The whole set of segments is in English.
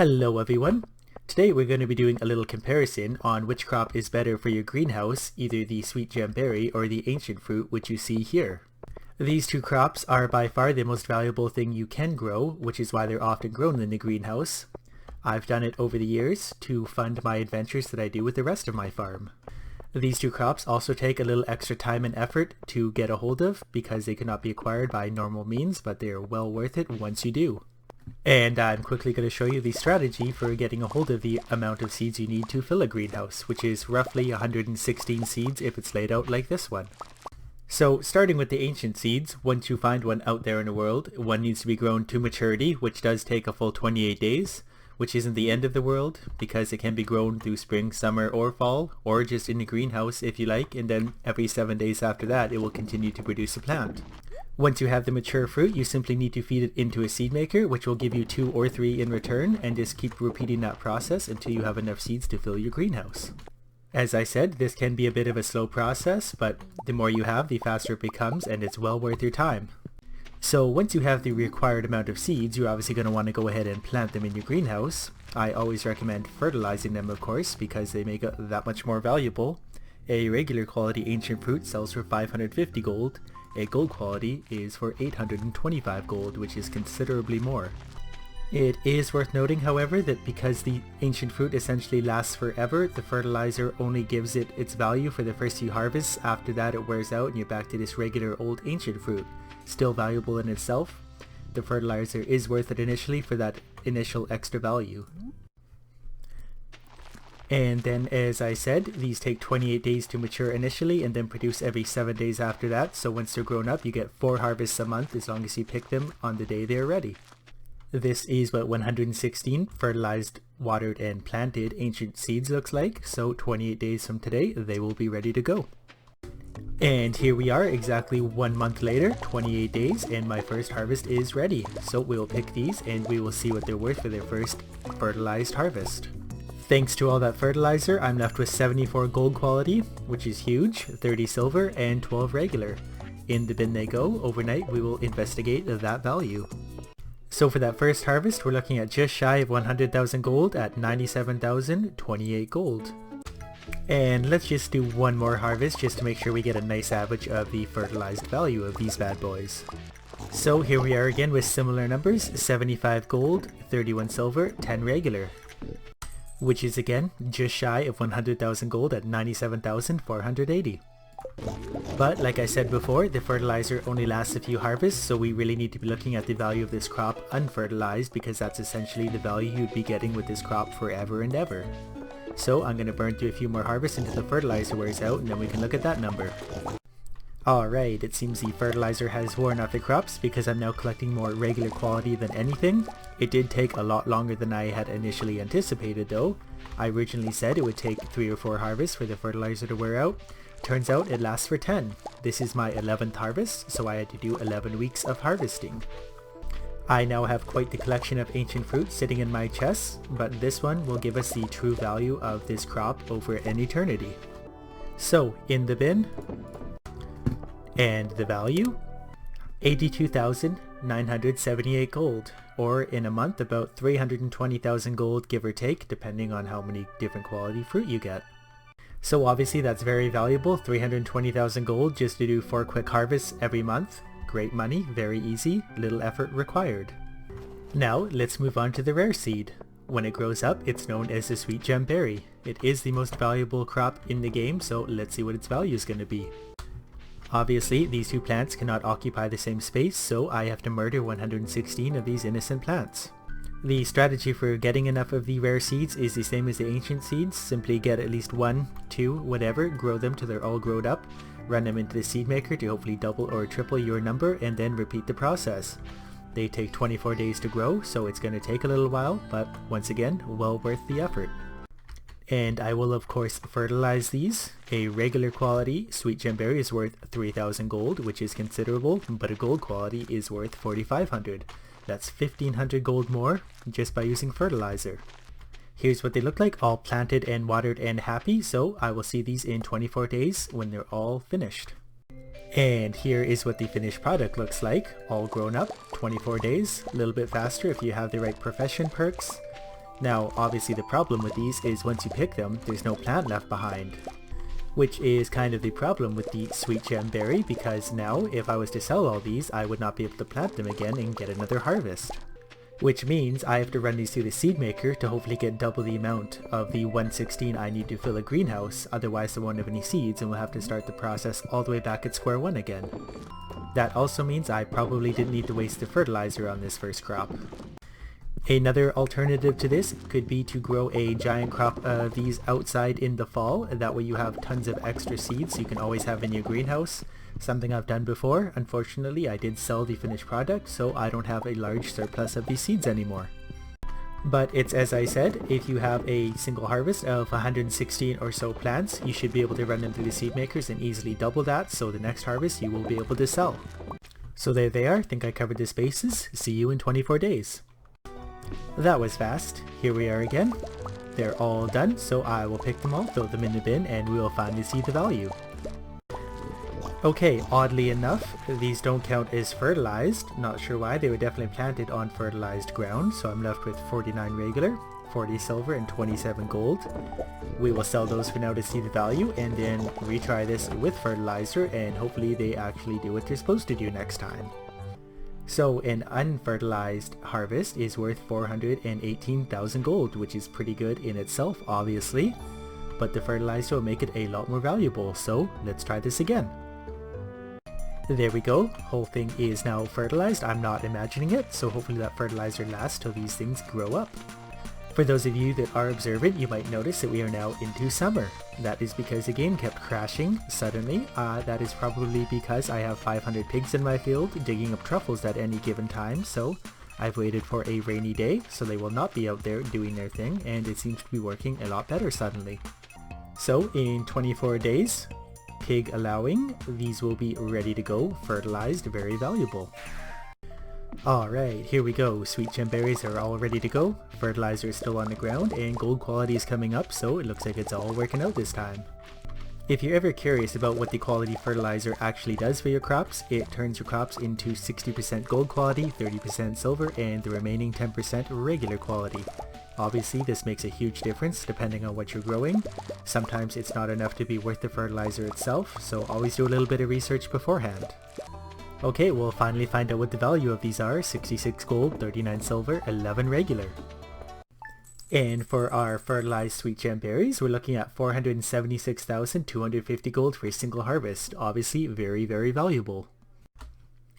Hello everyone! Today we're going to be doing a little comparison on which crop is better for your greenhouse, either the sweet gemberry or the ancient fruit which you see here. These two crops are by far the most valuable thing you can grow, which is why they're often grown in the greenhouse. I've done it over the years to fund my adventures that I do with the rest of my farm. These two crops also take a little extra time and effort to get a hold of because they cannot be acquired by normal means, but they are well worth it once you do. And I'm quickly going to show you the strategy for getting a hold of the amount of seeds you need to fill a greenhouse, which is roughly 116 seeds if it's laid out like this one. So starting with the ancient seeds, once you find one out there in the world, one needs to be grown to maturity, which does take a full 28 days, which isn't the end of the world because it can be grown through spring, summer, or fall, or just in the greenhouse if you like, and then every 7 days after that it will continue to produce a plant. Once you have the mature fruit, you simply need to feed it into a seed maker, which will give you 2 or 3 in return, and just keep repeating that process until you have enough seeds to fill your greenhouse. As I said, this can be a bit of a slow process, but the more you have, the faster it becomes, and it's well worth your time. So once you have the required amount of seeds, you're obviously going to want to go ahead and plant them in your greenhouse. I always recommend fertilizing them, of course, because they make it that much more valuable. A regular quality ancient fruit sells for 550 gold. A gold quality is for 825 gold, which is considerably more. It is worth noting, however, that because the ancient fruit essentially lasts forever, the fertilizer only gives it its value for the first few harvests. After that it wears out and you're back to this regular old ancient fruit. Still valuable in itself. The fertilizer is worth it initially for that initial extra value. And then, as I said, these take 28 days to mature initially and then produce every 7 days after that. So once they're grown up, you get 4 harvests a month as long as you pick them on the day they're ready. This is what 116 fertilized, watered, and planted ancient seeds looks like. So 28 days from today, they will be ready to go. And here we are exactly 1 month later, 28 days, and my first harvest is ready. So we will pick these and we will see what they're worth for their first fertilized harvest. Thanks to all that fertilizer, I'm left with 74 gold quality, which is huge, 30 silver, and 12 regular. In the bin they go. Overnight we will investigate that value. So for that first harvest, we're looking at just shy of 100,000 gold at 97,028 gold. And let's just do one more harvest just to make sure we get a nice average of the fertilized value of these bad boys. So here we are again with similar numbers, 75 gold, 31 silver, 10 regular. Which is again just shy of 100,000 gold at 97,480. But like I said before, the fertilizer only lasts a few harvests, so we really need to be looking at the value of this crop unfertilized because that's essentially the value you'd be getting with this crop forever and ever. So I'm going to burn through a few more harvests until the fertilizer wears out and then we can look at that number. Alright, it seems the fertilizer has worn off the crops because I'm now collecting more regular quality than anything. It did take a lot longer than I had initially anticipated though. I originally said it would take 3 or 4 harvests for the fertilizer to wear out. Turns out it lasts for 10. This is my 11th harvest, so I had to do 11 weeks of harvesting. I now have quite the collection of ancient fruit sitting in my chest, but this one will give us the true value of this crop over an eternity. So, in the bin, and the value, 82,978 gold, or in a month about 320,000 gold give or take, depending on how many different quality fruit you get. So obviously that's very valuable, 320,000 gold just to do 4 quick harvests every month. Great money, very easy, little effort required. Now let's move on to the rare seed. When it grows up, it's known as the sweet gemberry. It is the most valuable crop in the game, so let's see what its value is going to be. Obviously, these two plants cannot occupy the same space, so I have to murder 116 of these innocent plants. The strategy for getting enough of the rare seeds is the same as the ancient seeds. Simply get at least 1, 2, whatever, grow them till they're all grown up, run them into the seed maker to hopefully double or triple your number, and then repeat the process. They take 24 days to grow, so it's going to take a little while, but once again, well worth the effort. And I will of course fertilize these. A regular quality sweet gemberry is worth 3,000 gold, which is considerable, but a gold quality is worth 4,500. That's 1,500 gold more just by using fertilizer. Here's what they look like, all planted and watered and happy, so I will see these in 24 days when they're all finished. And here is what the finished product looks like, all grown up, 24 days, a little bit faster if you have the right profession perks. Now, obviously the problem with these is once you pick them, there's no plant left behind. Which is kind of the problem with the sweet gem berry, because now if I was to sell all these, I would not be able to plant them again and get another harvest. Which means I have to run these through the seed maker to hopefully get double the amount of the 116 I need to fill a greenhouse, otherwise there won't have any seeds and we'll have to start the process all the way back at square one again. That also means I probably didn't need to waste the fertilizer on this first crop. Another alternative to this could be to grow a giant crop of these outside in the fall, and that way you have tons of extra seeds you can always have in your greenhouse. Something I've done before. Unfortunately, I did sell the finished product, so I don't have a large surplus of these seeds anymore. But it's as I said, if you have a single harvest of 116 or so plants, you should be able to run them through the seed makers and easily double that, so the next harvest you will be able to sell. So there they are. I think I covered the bases. See you in 24 days. That was fast. Here we are again. They're all done, so I will pick them all, throw them in the bin, and we will finally see the value. Okay, oddly enough, these don't count as fertilized. Not sure why. They were definitely planted on fertilized ground, so I'm left with 49 regular, 40 silver, and 27 gold. We will sell those for now to see the value, and then retry this with fertilizer, and hopefully they actually do what they're supposed to do next time. So an unfertilized harvest is worth 418,000 gold, which is pretty good in itself, obviously. But the fertilizer will make it a lot more valuable, so let's try this again. There we go, whole thing is now fertilized. I'm not imagining it, so hopefully that fertilizer lasts till these things grow up. For those of you that are observant, you might notice that we are now into summer. That is because the game kept crashing suddenly. That is probably because I have 500 pigs in my field digging up truffles at any given time, so I've waited for a rainy day, so they will not be out there doing their thing, and it seems to be working a lot better suddenly. So in 24 days, pig allowing, these will be ready to go, fertilized, very valuable. Alright, here we go. Sweet gem berries are all ready to go, fertilizer is still on the ground, and gold quality is coming up, so it looks like it's all working out this time. If you're ever curious about what the quality fertilizer actually does for your crops, it turns your crops into 60% gold quality, 30% silver, and the remaining 10% regular quality. Obviously, this makes a huge difference depending on what you're growing. Sometimes it's not enough to be worth the fertilizer itself, so always do a little bit of research beforehand. Okay, we'll finally find out what the value of these are. 66 gold, 39 silver, 11 regular. And for our fertilized sweet gem berries, we're looking at 476,250 gold for a single harvest. Obviously, very, very valuable.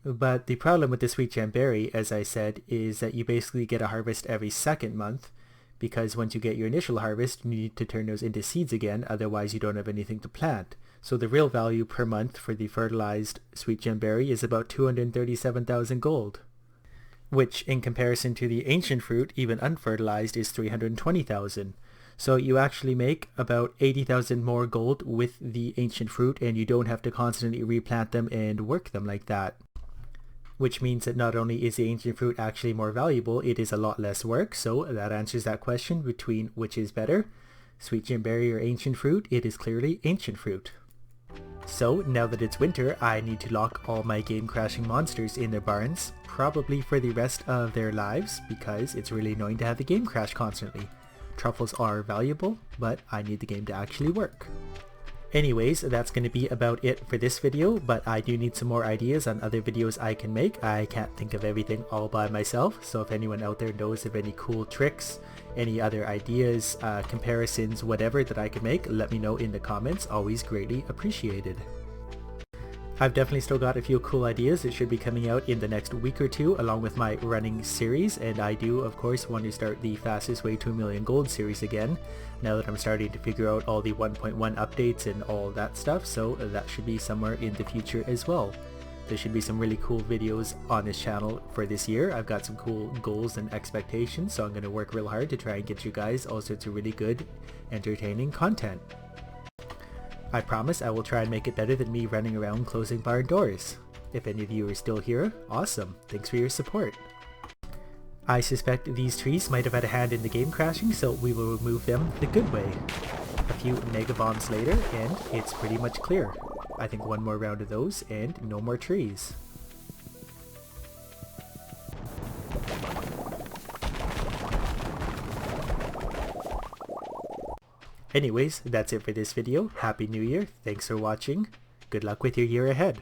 But the problem with the sweet gem berry, as I said, is that you basically get a harvest every second month, because once you get your initial harvest, you need to turn those into seeds again, otherwise you don't have anything to plant. So the real value per month for the fertilized sweet gem berry is about 237,000 gold. Which, in comparison to the ancient fruit, even unfertilized, is 320,000. So you actually make about 80,000 more gold with the ancient fruit, and you don't have to constantly replant them and work them like that. Which means that not only is the ancient fruit actually more valuable, it is a lot less work, so that answers that question between which is better. Sweet gem berry or ancient fruit? It is clearly ancient fruit. So, now that it's winter, I need to lock all my game-crashing monsters in their barns, probably for the rest of their lives, because it's really annoying to have the game crash constantly. Truffles are valuable, but I need the game to actually work. Anyways, that's going to be about it for this video, but I do need some more ideas on other videos I can make. I can't think of everything all by myself, so if anyone out there knows of any cool tricks, any other ideas, comparisons, whatever that I can make, let me know in the comments. Always greatly appreciated. I've definitely still got a few cool ideas that should be coming out in the next week or two along with my running series, and I do of course want to start the fastest way to a million gold series again now that I'm starting to figure out all the 1.1 updates and all that stuff, so that should be somewhere in the future as well. There should be some really cool videos on this channel for this year. I've got some cool goals and expectations, so I'm going to work real hard to try and get you guys all sorts of really good, entertaining content. I promise I will try and make it better than me running around closing barn doors. If any of you are still here, awesome. Thanks for your support. I suspect these trees might have had a hand in the game crashing, so we will remove them the good way. A few mega bombs later, and it's pretty much clear. I think one more round of those, and no more trees. Anyways, that's it for this video. Happy New Year, thanks for watching, good luck with your year ahead.